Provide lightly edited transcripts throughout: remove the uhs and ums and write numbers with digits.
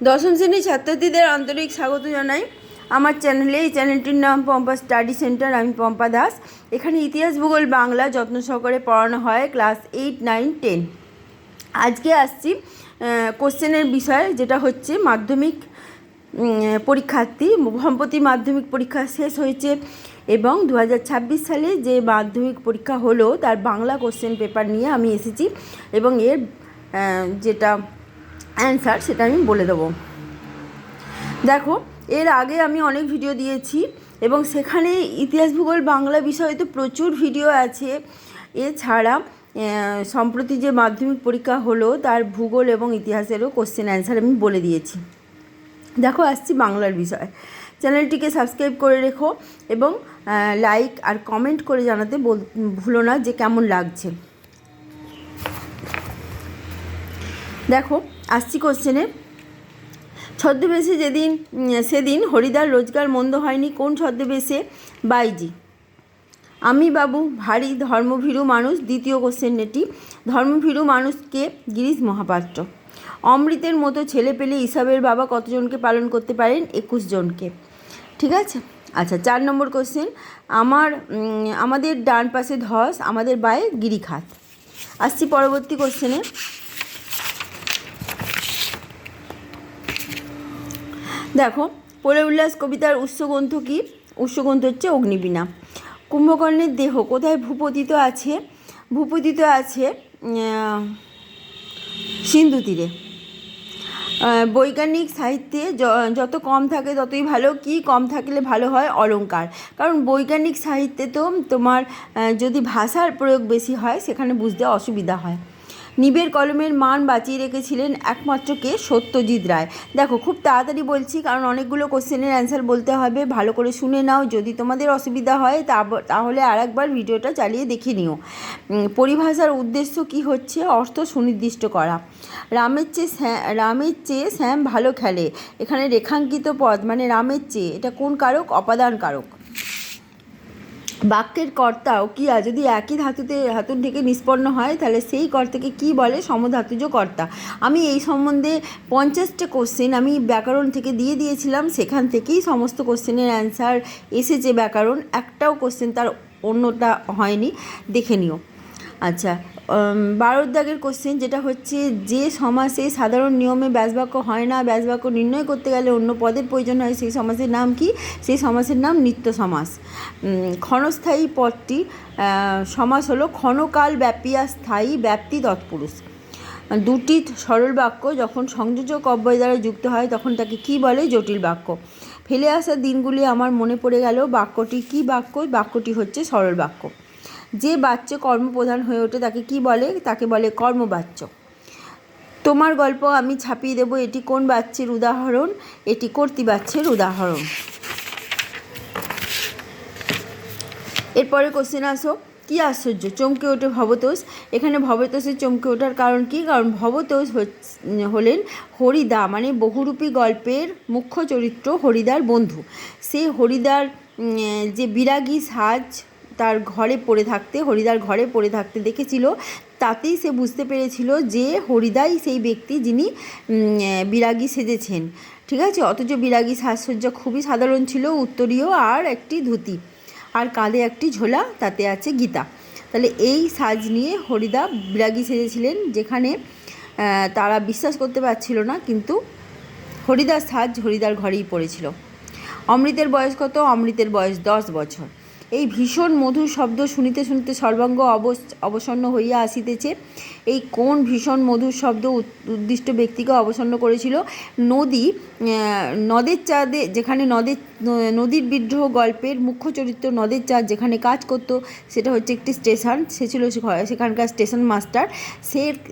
দশম শ্রেণীর ছাত্রছাত্রীদের আন্তরিক স্বাগত জানাই আমার চ্যানেলে। এই চ্যানেলটির নাম পম্পা স্টাডি সেন্টার। আমি পম্পা দাস। এখানে ইতিহাস, ভূগোল, বাংলা যত্ন সহকারে পড়ানো হয় ক্লাস 8, 9, 10। আজকে আসছি কোশ্চেনের বিষয়, যেটা হচ্ছে মাধ্যমিক পরীক্ষার্থী। সম্প্রতি মাধ্যমিক পরীক্ষা শেষ হয়েছে এবং 2026 সালে যে মাধ্যমিক পরীক্ষা হলো তার বাংলা কোশ্চেন পেপার নিয়ে আমি এসেছি এবং এর যেটা অ্যান্সার সেটা আমি বলে দেবো। দেখো, এর আগে আমি অনেক ভিডিও দিয়েছি এবং সেখানে ইতিহাস, ভূগোল, বাংলা বিষয়ে তো প্রচুর ভিডিও আছে। এছাড়া সম্প্রতি যে মাধ্যমিক পরীক্ষা হলো তার ভূগোল এবং ইতিহাসেরও কোশ্চেন অ্যান্সার আমি বলে দিয়েছি। দেখো, আসছি বাংলার বিষয়। চ্যানেলটিকে সাবস্ক্রাইব করে রেখো এবং লাইক আর কমেন্ট করে জানাতে ভুলো না যে কেমন লাগছে। দেখো, আসছি কোশ্চেনে। ছদ্মবেশে সেদিন হরিদার রোজগার মন্দ হয়নি। কোন ছদ্মবেশে? বাইজি। আমি বাবু ভারী ধর্মভীরু মানুষ। দ্বিতীয় কোশ্চেন এটি। ধর্মভীরু মানুষকে গিরিশ মহাপাত্র। অমৃতের মতো ছেলে পেলে ইসাবের বাবা কতজনকে পালন করতে পারেন? 21 জনকে। ঠিক আছে। আচ্ছা, 4 নম্বর কোশ্চেন। আমাদের ডান পাশে ধস, আমাদের বায়ে গিরিখাত। আসছি পরবর্তী কোশ্চেনে। দেখো, পোলে উল্লাস কবিতার উৎসগ্রন্থ কী? উৎসগ্রন্থ হচ্ছে অগ্নিবীণা। কুম্ভকর্ণের দেহ কোথায় ভূপতিত আছে? ভূপতিত আছে সিন্ধু তীরে। বৈজ্ঞানিক সাহিত্যে যত কম থাকে ততই ভালো। কি কম থাকলে ভালো হয়? অলঙ্কার। কারণ বৈজ্ঞানিক সাহিত্যে তো তোমার যদি ভাষার প্রয়োগ বেশি হয় সেখানে বুঝতে অসুবিধা হয়। নিবের কলমের মান বাঁচিয়ে রেখেছিলেন একমাত্র কে? সত্যজিৎ রায়। দেখো, খুব তাড়াতাড়ি বলছি কারণ অনেকগুলো কোশ্চেনের অ্যান্সার বলতে হবে। ভালো করে শুনে নাও। যদি তোমাদের অসুবিধা হয় তাহলে আর একবার ভিডিওটা চালিয়ে দেখে নিও। পরিভাষার উদ্দেশ্য কি হচ্ছে? অর্থ সুনির্দিষ্ট করা। রামের চেয়ে শ্যাম ভালো খেলে। এখানে রেখাঙ্কিত পদ মানে রামের চেয়ে, এটা কোন কারক? অপাদান কারক। বাক্যের কর্তাও ক্রিয়া যদি একই ধাতুর থেকে নিষ্পন্ন হয় তাহলে সেই কর্তাকে কি বলে? সমধাতুজ কর্তা। আমি এই সম্বন্ধে 50টা কোশ্চেন আমি ব্যাকরণ থেকে দিয়ে দিয়েছিলাম। সেখান থেকেই সমস্ত কোশ্চেনের অ্যান্সার এসেছে। ব্যাকরণ একটাও কোশ্চেন তার অন্যটা হয়নি, দেখে নিও। আচ্ছা, 12 দাগের কোশ্চেন, যেটা হচ্ছে যে সমাসে সাধারণ নিয়মে ব্যাসবাক্য হয় না, ব্যাসবাক্য নির্ণয় করতে গেলে অন্য পদের প্রয়োজন হয়, সেই সমাসের নাম কি? সেই সমাসের নাম নিত্য সমাস। ক্ষণস্থায়ী পদটি সমাস হলো ক্ষণকাল ব্যাপিয়া স্থায়ী ব্যাপ্তি তৎপুরুষ। দুটি সরল বাক্য যখন সংযোজক অব্যয় দ্বারা যুক্ত হয় তখন তাকে কি বলে? জটিল বাক্য। ফেলে আসা দিনগুলি আমার মনে পড়ে গেল। বাক্যটি কি বাক্য? বাক্যটি হচ্ছে সরল বাক্য। যে বাচ্য কর্মপ্রধান হয়ে ওঠে তাকে কি বলে? তাকে বলে কর্মবাচ্য। তোমার গল্প আমি ছাপিয়ে দেব, এটি কোন বাচ্যের উদাহরণ? এটি কর্তৃবাচ্যের উদাহরণ। এরপরে কোশ্চেন আসো। কি আশ্চর্য! চমকে ওঠে ভবতোষ। এখানে ভবতোষের চমকে ওঠার কারণ কি? কারণ ভবতোষ হলেন হরিদা মানে বহুরূপী গল্পের মুখ্য চরিত্র হরিদার বন্ধু। সে হরিদার যে বিরাগী সাজ তার হরিদার ঘরে পড়ে থাকতে দেখেছিল, তাতেই সে বুঝতে পেরেছিল যে হরিদাই সেই ব্যক্তি যিনি বিরাগী সেজেছেন। ঠিক আছে। অথচ বিরাগী সাজসজ্জা খুবই সাধারণ ছিল। উত্তরীয় আর একটি ধুতি আর কাঁধে একটি ঝোলা, তাতে আছে গীতা। তাহলে এই সাজ নিয়ে হরিদা বিরাগী সেজেছিলেন, যেখানে তারা বিশ্বাস করতে পারছিল না, কিন্তু হরিদার সাজ হরিদার ঘরেই পড়েছিল। অমৃতের বয়স কত? অমৃতের বয়স 10 বছর। এই ভীষণ মধুর শব্দ শুনিতে শুনিতে সর্বাঙ্গ অবসন্ন হইয়া আসিতেছে। এই কোন ভীষণ মধুর শব্দ উদ্দিষ্ট ব্যক্তিকে অবসন্ন করেছিল? নদের চাঁদে, যেখানে নদীর বিদ্রোহ গল্পের মুখ্য চরিত্র নদের চাঁদ যেখানে কাজ করতো, সেটা হচ্ছে একটি স্টেশন। সে ছিল সেখানকার স্টেশন মাস্টার।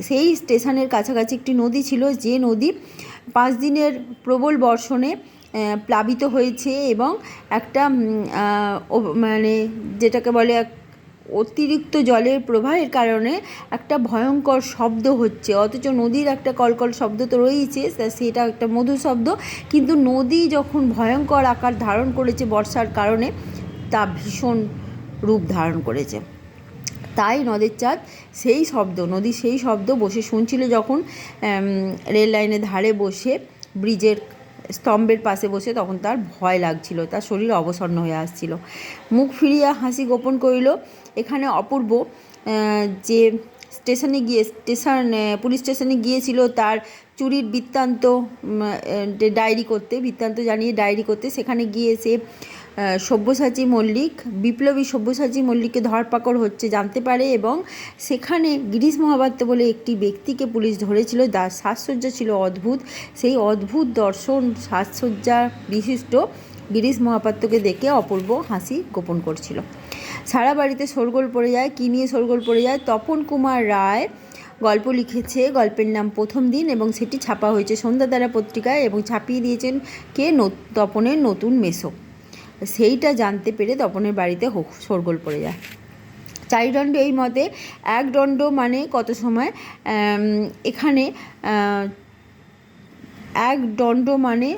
সেই স্টেশনের কাছাকাছি একটি নদী ছিল, যে নদী 5 দিনের প্রবল বর্ষণে প্লাবিত হয়েছে এবং একটা মানে যেটাকে বলে অতিরিক্ত জলের প্রবাহের কারণে একটা ভয়ঙ্কর শব্দ হচ্ছে। অথচ নদীর একটা কলকল শব্দ তো রয়েছে, সেটা একটা মধুর শব্দ, কিন্তু নদী যখন ভয়ঙ্কর আকার ধারণ করেছে বর্ষার কারণে, তা ভীষণ রূপ ধারণ করেছে। তাই নদের চাঁদ সেই শব্দ বসে শুনছিল যখন রেল লাইনের ধারে বসে ব্রিজের স্তম্ভের পাশে বসে, তখন তার ভয় লাগছিল, তার শরীর অবসন্ন হয়ে আসছিল। মুখ ফিরিয়া হাসি গোপন করিল। এখানে অপূর্ব যে পুলিশ স্টেশনে গিয়েছিল তার চুরির বৃত্তান্ত বৃত্তান্ত জানিয়ে ডায়েরি করতে, সেখানে গিয়ে সে সব্যসাচী মল্লিক, বিপ্লবী সব্যসাচী মল্লিককে ধরপাকড় হচ্ছে জানতে পারে, এবং সেখানে গিরিশ মহাপাত্র বলে একটি ব্যক্তিকে পুলিশ ধরেছিল, তার সাজসজ্জা ছিল অদ্ভুত। সেই অদ্ভুত দর্শন সাজসজ্জা বিশিষ্ট গিরিশ মহাপাত্রকে দেখে অপূর্ব হাসি গোপন করছিল। সারা বাড়িতে শোরগোল পড়ে যায়। কী নিয়ে শোরগোল পড়ে যায়? তপন কুমার রায় গল্প লিখেছে, গল্পের নাম প্রথম দিন, এবং সেটি ছাপা হয়েছে সন্ধ্যাতারা পত্রিকায়, এবং ছাপিয়ে দিয়েছেন কে? তপনের নতুন মেসো। সেইটা জানতে পেরে তপনের বাড়িতে শোরগোল পড়ে যায়। চারিদণ্ড এই মতে, এক দণ্ড মানে কত সময়? এখানে এক দণ্ড মানে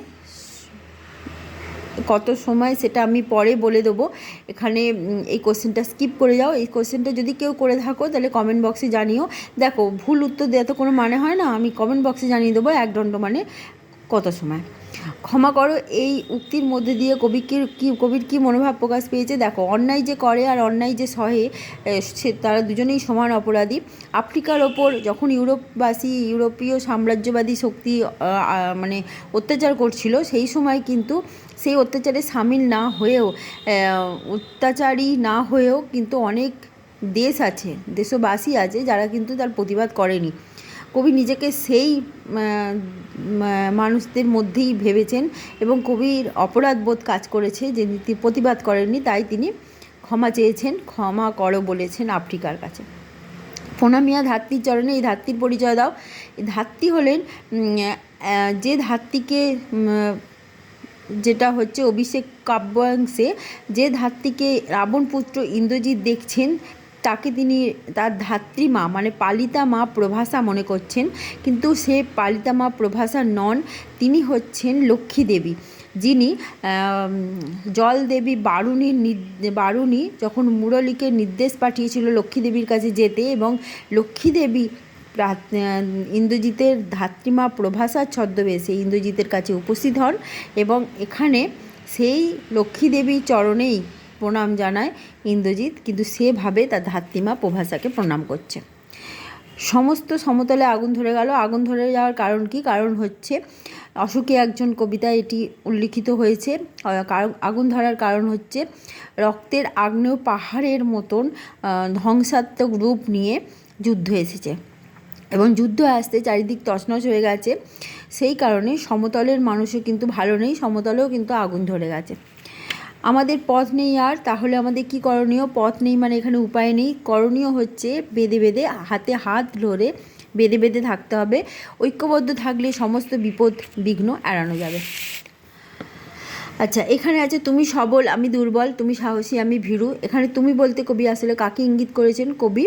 কত সময় সেটা আমি পরে বলে দেবো। এখানে এই কোশ্চেনটা স্কিপ করে যাও। এই কোশ্চেনটা যদি কেউ করে থাকো তাহলে কমেন্ট বক্সে জানিও। দেখো, ভুল উত্তর দেওয়া তো কোনো মানে হয় না, আমি কমেন্ট বক্সে জানিয়ে দেবো এক দণ্ড মানে কত সময়। ক্ষমা করো, এই উক্তির মধ্যে দিয়ে কবির কী মনোভাব প্রকাশ পেয়েছে? দেখো, অন্যায় যে করে আর অন্যায় যে সহে, তারা দুজনেই সমান অপরাধী। আফ্রিকার ওপর যখন ইউরোপীয় সাম্রাজ্যবাদী শক্তি মানে অত্যাচার করছিল, সেই সময় কিন্তু সেই অত্যাচারে সামিল না হয়েও, অত্যাচারী না হয়েও কিন্তু অনেক দেশবাসী আছে যারা কিন্তু তার প্রতিবাদ করেনি। কবি নিজেকে সেই মানুষদের মধ্যেই ভেবেছেন, এবং কবির অপরাধবোধ কাজ করেছে যে প্রতিবাদ করেননি, তাই তিনি ক্ষমা চেয়েছেন, ক্ষমা করো বলেছেন আফ্রিকার কাছে। প্রণামিয়া ধাত্রীর চরণে, এই ধাত্রীর পরিচয় দাও। এই ধাত্রী হলেন যে ধাত্রীকে, যেটা হচ্ছে অভিষেক কাব্যাংশে যে ধাত্রীকে রাবণপুত্র ইন্দ্রজিৎ দেখছেন, তাকে তিনি তার ধাত্রীমা মানে পালিতা মা প্রভাসা মনে করছেন, কিন্তু সে পালিতা মা প্রভাসা নন, তিনি হচ্ছেন লক্ষ্মী দেবী, যিনি জলদেবী বারুণী যখন মুরলীকে নির্দেশ পাঠিয়েছিল লক্ষ্মী দেবীর কাছে যেতে, এবং লক্ষ্মী দেবী ইন্দ্রজিতের ধাত্রীমা প্রভাসার ছদ্মবেশে ইন্দ্রজিতের কাছে উপস্থিত হন, এবং এখানে সেই লক্ষ্মী দেবীর চরণেই প্রণাম জানায় ইন্দ্রজিৎ, কিন্তু সেভাবে তার ধাত্রীমা প্রভাসাকে প্রণাম করছে। সমস্ত সমতলে আগুন ধরে গেল। আগুন ধরে যাওয়ার কারণ কি? কারণ হচ্ছে অশোকে একজন কবিতায় এটি উল্লিখিত হয়েছে। আগুন ধরার কারণ হচ্ছে রক্তের আগ্নেয় পাহাড়ের মতন ধ্বংসাত্মক রূপ নিয়ে যুদ্ধ এসেছে, এবং যুদ্ধ আসতে চারিদিক তছনছ হয়ে গেছে। সেই কারণে সমতলের মানুষও কিন্তু ভালো নেই, সমতলেও কিন্তু আগুন ধরে গেছে। আমাদের পথ নেই আর, তাহলে আমাদের কি করণীয়? পথ নেই মানে এখানে উপায় নেই। করণীয় হচ্ছে বেঁধে হাতে হাত ধরে বেঁধে থাকতে হবে। ঐক্যবদ্ধ থাকলে সমস্ত বিপদ বিঘ্ন এড়ানো যাবে। আচ্ছা, এখানে আছে তুমি সবল আমি দুর্বল, তুমি সাহসী আমি ভীরু। এখানে তুমি বলতে কবি আসলে কাকে ইঙ্গিত করেছেন? কবি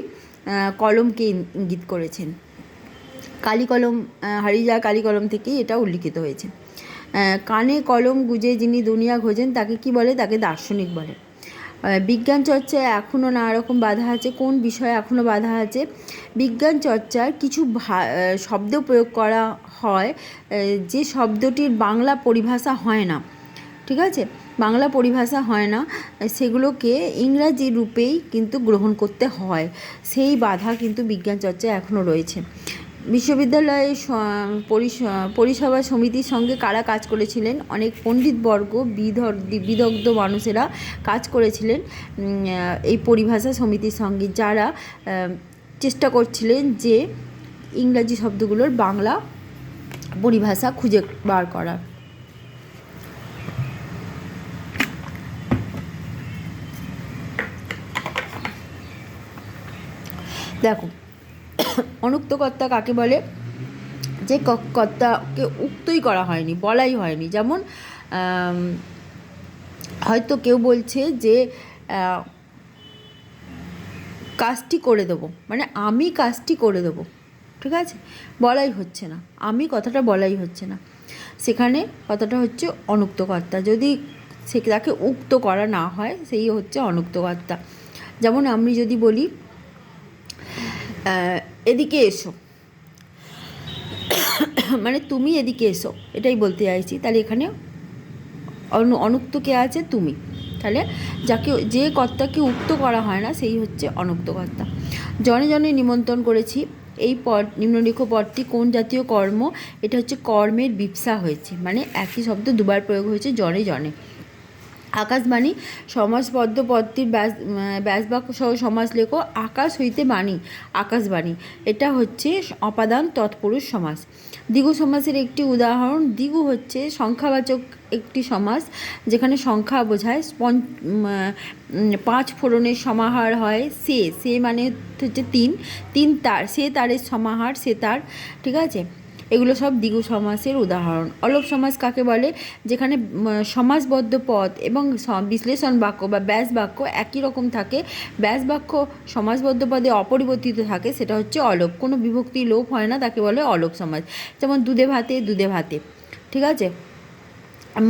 কলমকে ইঙ্গিত করেছেন। কালি কলম, হারিয়ে যাওয়া কালি কলম থেকেই এটা উল্লিখিত হয়েছে। কানে কলম গুজে যিনি দুনিয়া খোঁজেন তাকে কি বলে? তাকে দার্শনিক বলে। বিজ্ঞান চর্চায় এখনও নানা রকম বাধা আছে। কোন বিষয়ে এখনও বাধা আছে? বিজ্ঞান চর্চার কিছু শব্দ প্রয়োগ করা হয় যে শব্দটির বাংলা পরিভাষা হয় না, ঠিক আছে, বাংলা পরিভাষা হয় না, সেগুলোকে ইংরাজি রূপেই কিন্তু গ্রহণ করতে হয়। সেই বাধা কিন্তু বিজ্ঞান চর্চায় এখনও রয়েছে। বিশ্ববিদ্যালয়ের পরিসভা সমিতির সঙ্গে কারা কাজ করেছিলেন? অনেক পণ্ডিতবর্গ, বিদগ্ধ মানুষেরা কাজ করেছিলেন এই পরিভাষা সমিতির সঙ্গে, যারা চেষ্টা করছিলেন যে ইংরাজি শব্দগুলোর বাংলা পরিভাষা খুঁজে বার করার। দেখো, অনুক্তকর্তা কাকে বলে? যে কর্তাকে উক্তই করা হয়নি, বলাই হয়নি। যেমন হয়তো কেউ বলছে যে কাজটি করে দেবো, মানে আমি কাজটি করে দেবো, ঠিক আছে, বলাই হচ্ছে না, আমি কথাটা বলাই হচ্ছে না, সেখানে কথাটা হচ্ছে অনুক্তকর্তা। যদি তাকে উক্ত করা না হয়, সেই হচ্ছে অনুক্তকর্তা। যেমন আমি যদি বলি এদিকে এসো, মানে তুমি এদিকে এসো, এটাই বলতে চাইছি। তাহলে এখানে অনুক্ত কে আছে? তুমি। তাহলে যাকে, যে কর্তাকে উক্ত করা হয় না সেই হচ্ছে অনুক্ত কর্তা। জনে জনে নিমন্ত্রণ করেছি, এই পদ, নিম্নলিখিত পদটি কোন জাতীয় কর্ম? এটা হচ্ছে কর্মের বিপসা হয়েছে, মানে একই শব্দ দুবার প্রয়োগ হয়েছে জনে জনে। আকাশবাণী সমাসবদ্ধ পদটির ব্যাসবাক্য সহ সমাস লেখো। আকাশ হইতে বাণী, আকাশবাণী, এটা হচ্ছে অপাদান তৎপুরুষ সমাস। দ্বিগু সমাসের একটি উদাহরণ, দ্বিগু হচ্ছে সংখ্যাবাচক একটি সমাস যেখানে সংখ্যা বোঝায়। পাঁচ ফোড়নের সমাহার হয় সে মানে হচ্ছে তিন তার, সে তারের সমাহার, সে তার, ঠিক আছে। এগুলো সব দ্বিগু সমাসের উদাহরণ। অলোপ সমাস কাকে বলে? যেখানে সমাসবদ্ধ পদ এবং বিশ্লেষণ বাক্য বা ব্যাস বাক্য একই রকম থাকে, ব্যাস বাক্য সমাসবদ্ধ পদে অপরিবর্তিত থাকে, সেটা হচ্ছে অলোপ, কোনো বিভক্তি লোপ হয় না, তাকে বলে অলোপ সমাস। যেমন দুধে ভাতে, দুধে ভাতে, ঠিক আছে,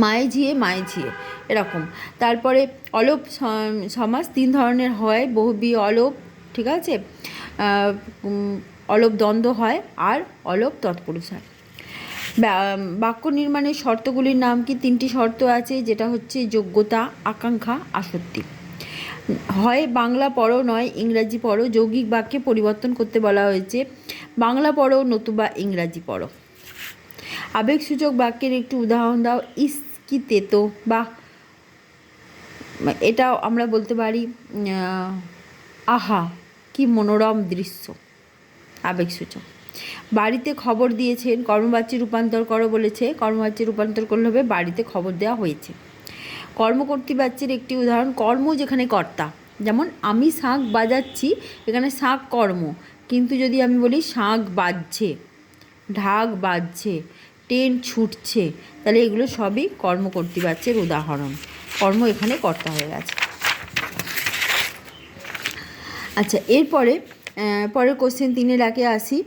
মায়ে ঝিয়ে, মায়ে ঝিয়ে, এরকম। তারপরে অলোপ সমাস তিন ধরনের হয়, বহুব্রী অলোপ, ঠিক আছে, অলোপ দ্বন্দ্ব হয়, আর অলোপ তৎপুরুষ হয়। বাক্য নির্মাণের শর্তগুলির নাম কি? তিনটি শর্ত আছে, যেটা হচ্ছে যোগ্যতা, আকাঙ্ক্ষা, আসক্তি। হয় বাংলা পড়ো, নয় ইংরাজি পড়ো। যৌগিক বাক্যে পরিবর্তন করতে বলা হয়েছে, বাংলা পড়ো নতুবা ইংরাজি পড়ো। আবেগসূচক বাক্যের একটি উদাহরণ দাও। ইস কি তেতো, বা এটাও আমরা বলতে পারি আহা কি মনোরম দৃশ্য, আবেগসূচক। বাড়িতে খবর দিয়েছেন, কর্মবাচ্যে রূপান্তর করো বলেছে, কর্মবাচ্যে রূপান্তর করলে হবে বাড়িতে খবর দেওয়া হয়েছে। কর্মকর্তৃবাচ্যের একটি উদাহরণ, কর্ম যেখানে কর্তা, যেমন আমি শাঁখ বাজাচ্ছি, এখানে শাঁখ কর্ম, কিন্তু যদি আমি বলি শাঁখ বাজছে, ঢাক বাজছে, ট্রেন ছুটছে, তাহলে এগুলো সবই কর্মকর্তৃবাচ্যের উদাহরণ, কর্ম এখানে কর্তা হয়ে গেছে। আচ্ছা, এরপরে পরের কোশ্চেন 3-এ আসি।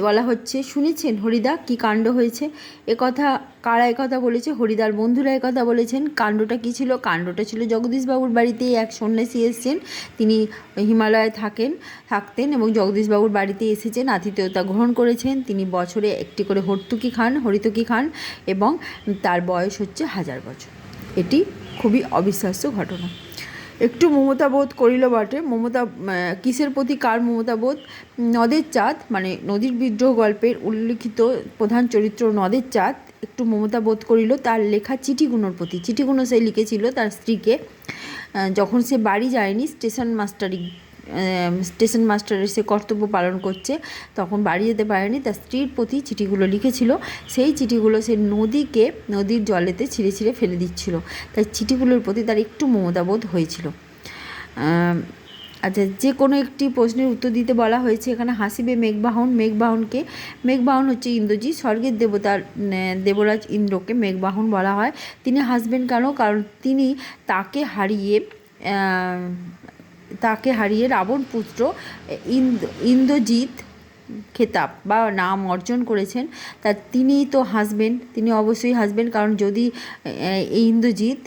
বলা হচ্ছে, শুনেছেন হরিদা কি কাণ্ড হয়েছে? একথা কারা একথা বলেছে? হরিদার বন্ধুরা একথা বলেছেন। কাণ্ডটা কী ছিল? কাণ্ডটা ছিল জগদীশবাবুর বাড়িতে এক সন্ন্যাসী এসেছেন, তিনি হিমালয়ে থাকতেন এবং জগদীশবাবুর বাড়িতে এসেছেন, আতিথেয়তা গ্রহণ করেছেন। তিনি বছরে একটি করে হরিতকি খান এবং তার বয়স হচ্ছে 1000 বছর। এটি খুবই অবিশ্বাস্য ঘটনা। একটু মমতাবোধ করিল বটে। মমতা কিসের প্রতি, কার মমতাবোধ? নদের চাঁদ, মানে নদীর বিদ্রোহ গল্পের উল্লিখিত প্রধান চরিত্র নদের চাঁদ একটু মমতাবোধ করিল তার লেখা চিঠিগুলোর প্রতি। চিঠিগুলো সে লিখেছিল তার স্ত্রীকে, যখন সে বাড়ি যায়নি, স্টেশন মাস্টারের সে কর্তব্য পালন করছে, তখন বাড়ি যেতে পারেনি, তার স্ত্রীর প্রতি চিঠিগুলো লিখেছিল। সেই চিঠিগুলো সে নদীর জলেতে ছিঁড়ে ছিঁড়ে ফেলে দিচ্ছিল, তাই চিঠিগুলোর প্রতি তার একটু মমতাবোধ হয়েছিল। আচ্ছা, যে কোনো একটি প্রশ্নের উত্তর দিতে বলা হয়েছে। এখানে হাসিবে মেঘবাহন, মেঘবাহন হচ্ছে ইন্দ্রজিৎ, স্বর্গের দেবরাজ ইন্দ্রকে মেঘবাহন বলা হয়। তিনি হাসবেন কেন? কারণ তিনি তাকে হারিয়ে রাবণ পুত্র ইন্দ্রজিৎ খেতাব বা নাম অর্জন করেছেন, তা তিনি তো হাসবেন, তিনি অবশ্যই হাসবেন। কারণ যদি এই ইন্দ্রজিৎ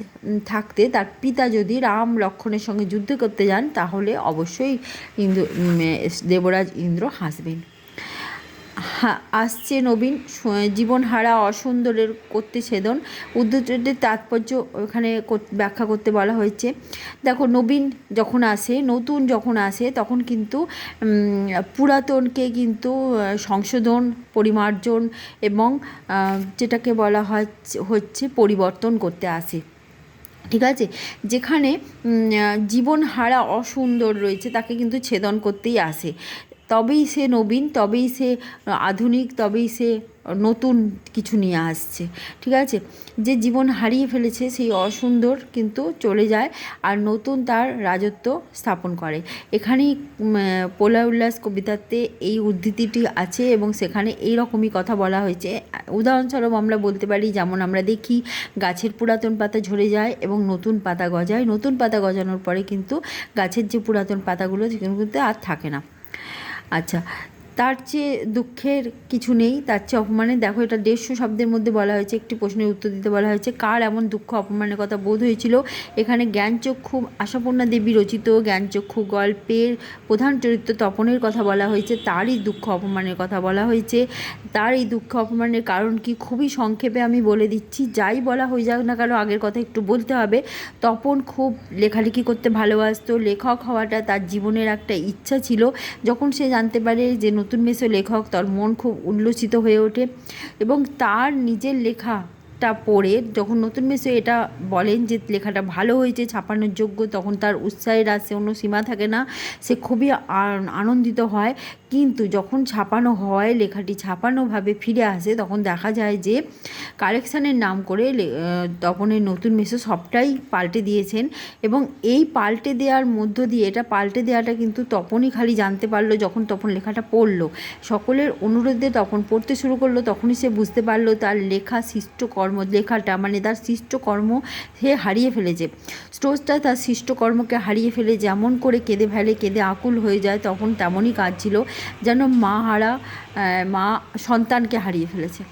থাকতে, তার পিতা যদি রাম লক্ষ্মণের সঙ্গে যুদ্ধ করতে যান, তাহলে অবশ্যই দেবরাজ ইন্দ্র হাসবেন। আসছে নবীন, জীবনহারা অসুন্দরের করতে ছেদন। উদ্ধৃতির তাৎপর্য এখানে ব্যাখ্যা করতে বলা হয়েছে। দেখো, নবীন যখন আসে, নতুন যখন আসে, তখন কিন্তু পুরাতনকে কিন্তু সংশোধন, পরিমার্জন এবং যেটাকে বলা হচ্ছে পরিবর্তন করতে আসে, ঠিক আছে। যেখানে জীবনহারা অসুন্দর রয়েছে, তাকে কিন্তু ছেদন করতেই আসে। তবেই সে নবীন, তবেই সে আধুনিক, তবেই সে নতুন কিছু নিয়ে আসছে, ঠিক আছে। যে জীবন হারিয়ে ফেলেছে সেই অসুন্দর কিন্তু চলে যায় আর নতুন তার রাজত্ব স্থাপন করে। এখানেই প্রলয় উল্লাস কবিতাতে এই উদ্ধৃতিটি আছে এবং সেখানে এই রকমই কথা বলা হয়েছে। উদাহরণস্বরূপ আমরা বলতে পারি, যেমন আমরা দেখি গাছের পুরাতন পাতা ঝরে যায় এবং নতুন পাতা গজায়, নতুন পাতা গজানোর পরে কিন্তু গাছের যে পুরাতন পাতাগুলো সেগুলো কিন্তু আর থাকে না। আচ্ছা, তার চেয়ে দুঃখের কিছু নেই, তার চেয়ে অপমানের। দেখো, এটা 150 শব্দের মধ্যে বলা হয়েছে, একটি প্রশ্নের উত্তর দিতে বলা হয়েছে। কার এমন দুঃখ অপমানের কথা বোধ হয়েছিল? এখানে জ্ঞানচক্ষু আশাপূর্ণা দেবী রচিত জ্ঞানচক্ষু গল্পের প্রধান চরিত্র তপনের কথা বলা হয়েছে, তারই দুঃখ অপমানের কথা বলা হয়েছে। তার এই দুঃখ অপমানের কারণ কি খুবই সংক্ষেপে আমি বলে দিচ্ছি, যাই বলা হয়ে যাক না কেন আগের কথা একটু বলতে হবে। তপন খুব লেখালেখি করতে ভালোবাসতো, লেখক হওয়াটা তার জীবনের একটা ইচ্ছা ছিল। যখন সে জানতে পারে যে নতুন মেসো লেখক, তার মন খুব উল্লসিত হয়ে ওঠে এবং তার নিজের লেখাটা পড়ে যখন নতুন মেসো এটা বলেন যে লেখাটা ভালো হয়েছে, ছাপানোর যোগ্য, তখন তার উৎসাহের আর কোনো সীমা থাকে না, সে খুবই আনন্দিত হয়। কিন্তু যখন ছাপানো হয়, লেখাটি ছাপানোভাবে ফিরে আসে, তখন দেখা যায় যে কারেকশানের নাম করে তপনের নতুন মেসো সবটাই পাল্টে দিয়েছেন। এবং এই পাল্টে দেওয়ার মধ্য দিয়ে, এটা পাল্টে দেওয়াটা কিন্তু তপনই খালি জানতে পারলো যখন তপন লেখাটা পড়লো। সকলের অনুরোধে তপন পড়তে শুরু করলো, তখনই সে বুঝতে পারলো তার লেখা সৃষ্টকর্ম, লেখাটা মানে তার সৃষ্টকর্ম সে হারিয়ে ফেলেছে। স্টোজটা তার সৃষ্টকর্মকে হারিয়ে ফেলে যেমন করে কেঁদে ফেলে, কেঁদে আকুল হয়ে যায়, তখন তেমনই কাজ ছিল, যেন মা সন্তানকে হারিয়ে ফেলেছে,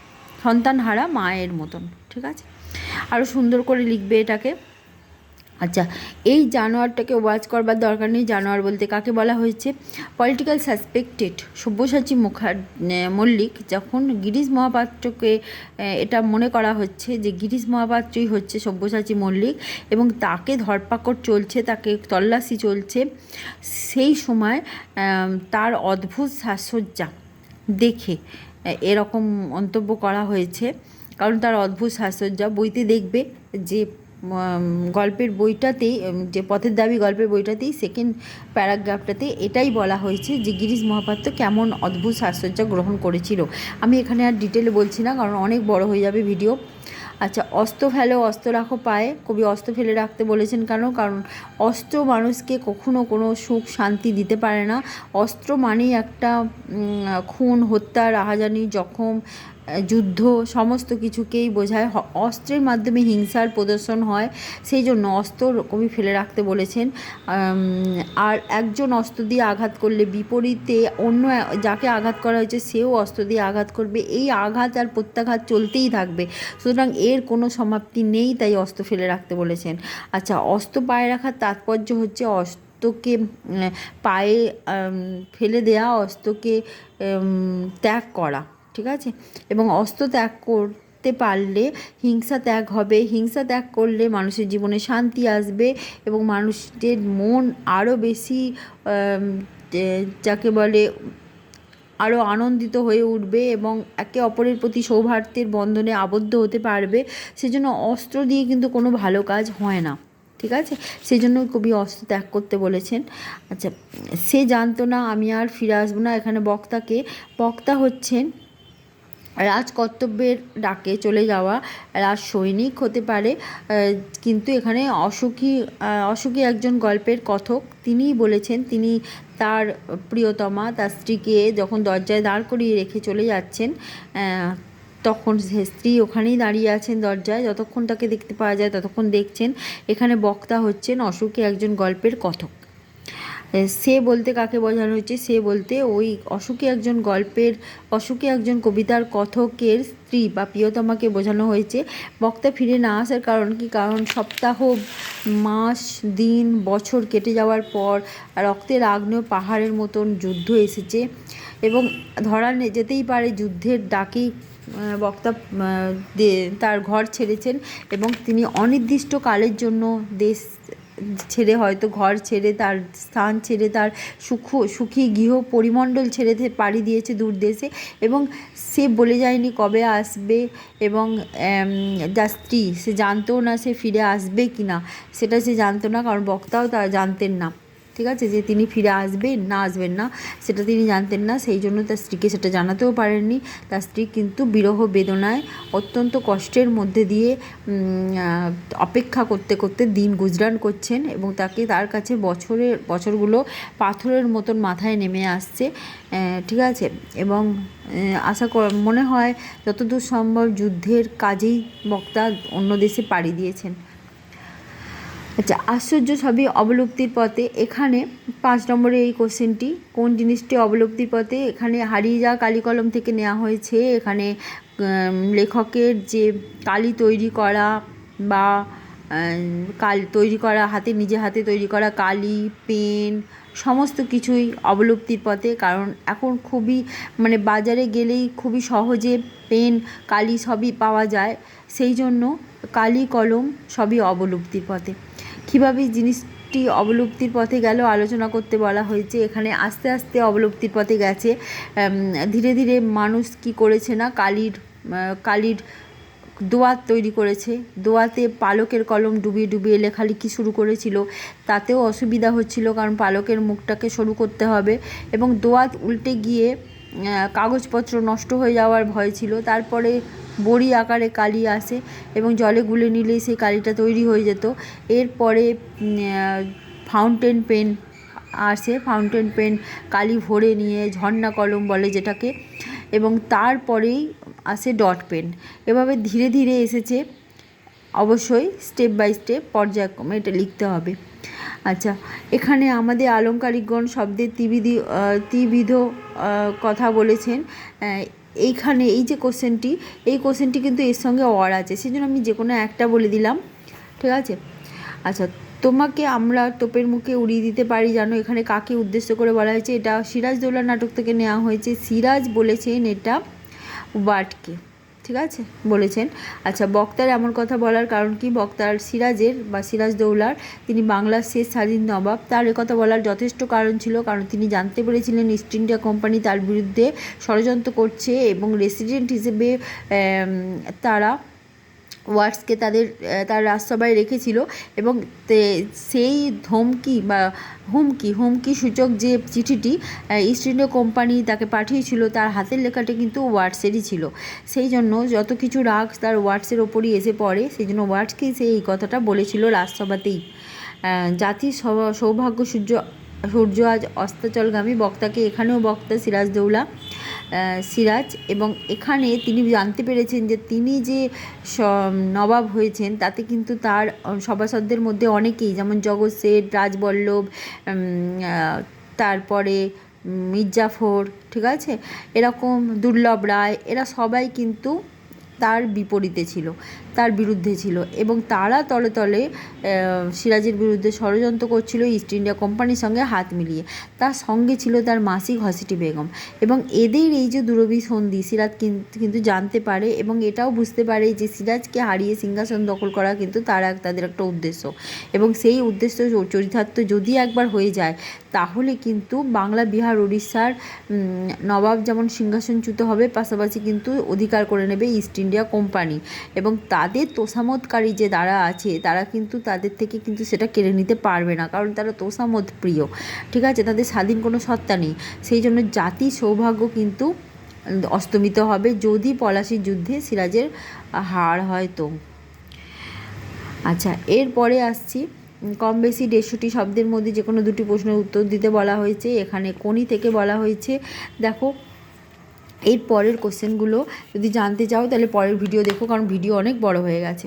সন্তান হারা মায়ের মতন। ঠিক আছে, আরও সুন্দর করে লিখবে এটাকে। আচ্ছা, এই জানোয়ারটাকে ওয়াচ করবার দরকার নেই। জানোয়ার বলতে কাকে বলা হয়েছে? Political suspected Sabyasachi Mallick. যখন গিরিশ মহাপাত্রকে এটা মনে করা হচ্ছে যে গিরিশ মহাপাত্রই হচ্ছে সব্যসাচী মল্লিক এবং তাকে ধরপাকড় চলছে, তাকে তল্লাশি চলছে, সেই সময় তার অদ্ভুত সাজসজ্জা দেখে এরকম মন্তব্য করা হয়েছে। কারণ তার অদ্ভুত সাজসজ্জা, বইতে দেখবে যে গল্পের বইটাতেই, যে পথের দাবি গল্পের বইটাতেই সেকেন্ড প্যারাগ্রাফটাতে এটাই বলা হয়েছে যে গিরিশ মহাপাত্র কেমন অদ্ভুত সাজসজ্জা গ্রহণ করেছিল। আমি এখানে আর ডিটেলে বলছি না, কারণ অনেক বড় হয়ে যাবে ভিডিও। আচ্ছা, অস্ত্র ফেলো, অস্ত্র রাখো পায়ে। কবি অস্ত্র ফেলে রাখতে বলেছেন কেন? কারণ অস্ত্র মানুষকে কখনো কোনো সুখ শান্তি দিতে পারে না। অস্ত্র মানেই একটা খুন, হত্যা, রাহাজানি, জখম, যুদ্ধ সমস্ত কিছুকেই বোঝায়। অস্ত্রের মাধ্যমে হিংসার প্রদর্শন হয়, সেই জন্য অস্ত্র কবি ফেলে রাখতে বলেছেন। আর একজন অস্ত্র দিয়ে আঘাত করলে বিপরীতে অন্য যাকে আঘাত করা হয়েছে সেও অস্ত্র দিয়ে আঘাত করবে, এই আঘাত আর প্রত্যাঘাত চলতেই থাকবে, সুতরাং এর কোনো সমাপ্তি নেই, তাই অস্ত্র ফেলে রাখতে বলেছেন। আচ্ছা, অস্ত্র পায়ে রাখার তাৎপর্য হচ্ছে অস্ত্রকে পায়ে ফেলে দেয়া, অস্ত্রকে ত্যাগ করা। ঠিক আছে, এবং অস্ত্র ত্যাগ করতে পারলে হিংসা ত্যাগ হবে, হিংসা ত্যাগ করলে মানুষের জীবনে শান্তি আসবে এবং মানুষদের মন আরও বেশি যাকে বলে আরও আনন্দিত হয়ে উঠবে এবং একে অপরের প্রতি সৌহার্দ্যের বন্ধনে আবদ্ধ হতে পারবে। সেজন্য অস্ত্র দিয়ে কিন্তু কোনো ভালো কাজ হয় না। ঠিক আছে, সেই জন্য কবি অস্ত্র ত্যাগ করতে বলেছেন। আচ্ছা, সে জানতো না আমি আর ফিরে আসবো না। এখানে বক্তা হচ্ছেন রাজকর্তব্যের ডাকে চলে যাওয়া রাজ সৈনিক হতে পারে, কিন্তু এখানে অসুখী একজন গল্পের কথক, তিনিই বলেছেন, তিনি তার প্রিয়তমা, তার স্ত্রীকে যখন দরজায় দাঁড় করিয়ে রেখে চলে যাচ্ছেন, তখন স্ত্রী ওখানেই দাঁড়িয়ে আছেন দরজায়, যতক্ষণ তাকে দেখতে পাওয়া যায় ততক্ষণ দেখছেন। এখানে বক্তা হচ্ছেন অসুখী একজন গল্পের কথক। সে বলতে কাকে বোঝানো হয়েছে? সে বলতে ওই অসুখী একজন কবিতার কথকের স্ত্রী বা প্রিয়তমাকে বোঝানো হয়েছে। বক্তা ফিরে না আসার কারণ কি? কারণ সপ্তাহ, মাস, দিন, বছর কেটে যাওয়ার পর রক্তের আগ্নেয় পাহাড়ের মতন যুদ্ধ এসেছে এবং ধরা যেতেই পারে যুদ্ধের ডাকেই বক্তা তার ঘর ছেড়েছেন এবং তিনি অনির্দিষ্টকালের জন্য দেশ ছেড়ে, হয়তো ঘর ছেড়ে, তার স্থান ছেড়ে, তার সুখী গৃহ পরিমণ্ডল ছেড়ে পাড়ি দিয়েছে দূর দেশে এবং সে বলে যায়নি কবে আসবে এবং যার স্ত্রী, সে জানতেও না সে ফিরে আসবে কি না, সেটা সে জানতো না, কারণ বক্তাও তা জানতেন না। ঠিক আছে, যে তিনি ফিরে আসবেন না সেটা তিনি জানতেন না, সেই জন্য তার স্ত্রীকে সেটা জানাতেও পারেননি। তার স্ত্রী কিন্তু বিরহ বেদনায় অত্যন্ত কষ্টের মধ্যে দিয়ে অপেক্ষা করতে করতে দিন গুজরান করছেন এবং তার কাছে বছরগুলো পাথরের মতন মাথায় নেমে আসছে। ঠিক আছে, এবং মনে হয় যতদূর সম্ভব যুদ্ধের কাজেই বক্তা অন্য দেশে পাড়ি দিয়েছেন। আচ্ছা, আশ্চর্য সবই অবলুপ্তির পথে। এখানে 5 নম্বরে এই কোশ্চেনটি, কোন জিনিসটি অবলুপ্তির পথে? এখানে হারিয়ে যাওয়া কালি কলম থেকে নেওয়া হয়েছে। এখানে লেখকের যে কালি তৈরি করা বা তৈরি করা নিজে হাতে তৈরি করা কালি, পেন, সমস্ত কিছুই অবলুপ্তির পথে। কারণ এখন খুবই মানে বাজারে গেলেই খুবই সহজে পেন, কালি সবই পাওয়া যায়, সেই জন্য কালি কলম সবই অবলুপ্তির পথে। কীভাবে জিনিসটি অবলুপ্তির পথে গেল আলোচনা করতে বলা হয়েছে। এখানে আস্তে আস্তে অবলুপ্তির পথে গেছে। ধীরে ধীরে মানুষ কি করেছে না, কালির দোয়াত তৈরি করেছে। দোয়াতে পালকের কলম ডুবিয়ে ডুবিয়ে লেখালেখি শুরু করেছিল। তাতেও অসুবিধা হচ্ছিল, কারণ পালকের মুখটাকে সরু করতে হবে এবং দোয়াত উল্টে গিয়ে কাগজপত্র নষ্ট হয়ে যাওয়ার ভয় ছিল। তারপরে বড়ি আকারে কালি আসে এবং জলে গুলে নিলেই সেই কালিটা তৈরি হয়ে যেত। এরপরে ফাউন্টেন পেন আসে, ফাউন্টেন পেন কালি ভরে নিয়ে ঝর্ণা কলম বলে যেটাকে, এবং তারপরেই আসে ডট পেন। এভাবে ধীরে ধীরে এসেছে। অবশ্যই স্টেপ বাই স্টেপ পর্যায়ক্রমে এটা লিখতে হবে। আচ্ছা, এখানে আমাদের আলংকারিকগণ শব্দের ত্রিবিধ কথা বলেছেন। এইখানে এই যে কোশ্চেনটি কিন্তু এর সঙ্গে অর আছে, সেই জন্য আমি যে কোনো একটা বলে দিলাম, ঠিক আছে। আচ্ছা, তোমাকে আমরা তোপের মুখে উড়িয়ে দিতে পারি জানো, এখানে কাকে উদ্দেশ্য করে বলা হয়েছে? এটা সিরাজদৌল্লা নাটক থেকে নেওয়া হয়েছে। সিরাজ বলেছেন এটা ওয়ার্ডকে, ঠিক আছে, বলেছেন। আচ্ছা, বক্তার এমন কথা বলার কারণ কি? বক্তার সিরাজের বা সিরাজদৌল্লার, তিনি বাংলার শেষ স্বাধীন নবাব, তার একথা বলার যথেষ্ট কারণ ছিল। কারণ তিনি জানতে পেরেছিলেন ইস্ট ইন্ডিয়া কোম্পানি তার বিরুদ্ধে ষড়যন্ত্র করছে এবং রেসিডেন্ট হিসেবে তারা ওয়ার্ডসকে তার রাজসভায় রেখেছিল এবং সেই হুমকি সূচক যে চিঠিটি ইস্ট ইন্ডিয়া কোম্পানি তাকে পাঠিয়েছিল, তার হাতের লেখাটা কিন্তু ওয়ার্ডসেরই ছিল। সেই জন্য যত কিছু রাগ তার ওয়ার্ডসের ওপরই এসে পড়ে, সেই জন্য ওয়ার্ডসকেই সে এই কথাটা বলেছিল রাজসভাতেই। জাতির সৌভাগ্য সূর্য আজ অস্তাচলগামী। বক্তাকে এখানেও বক্তা সিরাজ, এবং এখানে তিনি জানতে পেরেছেন যে তিনি যে নবাব হয়েছেন তাতে কিন্তু তার সভাসদদের মধ্যে অনেকেই, যেমন জগৎ শেঠ, রাজবল্লভ, তারপরে মির্জাফর, ঠিক আছে, এরকম দুর্লভ রায়, এরা সবাই কিন্তু তার বিপরীতে ছিল, তার বিরুদ্ধে ছিল এবং তারা তলে তলে সিরাজের বিরুদ্ধে ষড়যন্ত্র করছিল ইস্ট ইন্ডিয়া কোম্পানির সঙ্গে হাত মিলিয়ে। তার সঙ্গে ছিল তার মাসি ঘসেটি বেগম, এবং এদের এই যে দুরভিসন্ধি সিরাজ কিন্তু জানতে পারে এবং এটাও বুঝতে পারে যে সিরাজকে হারিয়ে সিংহাসন দখল করা কিন্তু তাদের একটা উদ্দেশ্য, এবং সেই উদ্দেশ্য চরিতার্থ যদি একবার হয়ে যায় তাহলে কিন্তু বাংলা, বিহার, উড়িষ্যার নবাব যেমন সিংহাসনচ্যুত হবে, পাশাপাশি কিন্তু অধিকার করে নেবে ইস্ট ইন্ডিয়া কোম্পানি, এবং তাদের তোষামতকারী যে দ্বারা আছে তারা কিন্তু তাদের থেকে কিন্তু সেটা কেড়ে নিতে পারবে না, কারণ তারা তোষামত প্রিয়, ঠিক আছে, তাদের স্বাধীন কোনো সত্তা নেই। সেই জন্য জাতির সৌভাগ্য কিন্তু অস্তমিত হবে যদি পলাশির যুদ্ধে সিরাজের হার হয় তো। আচ্ছা, এরপরে আসছি, কম বেশি 150টি শব্দের মধ্যে যে কোনো দুটি প্রশ্নের উত্তর দিতে বলা হয়েছে। এখানে কোনি থেকে বলা হয়েছে। দেখো, এর পরের কোশ্চেনগুলো যদি জানতে চাও তাহলে পরের ভিডিও দেখো, কারণ ভিডিও অনেক বড় হয়ে গেছে।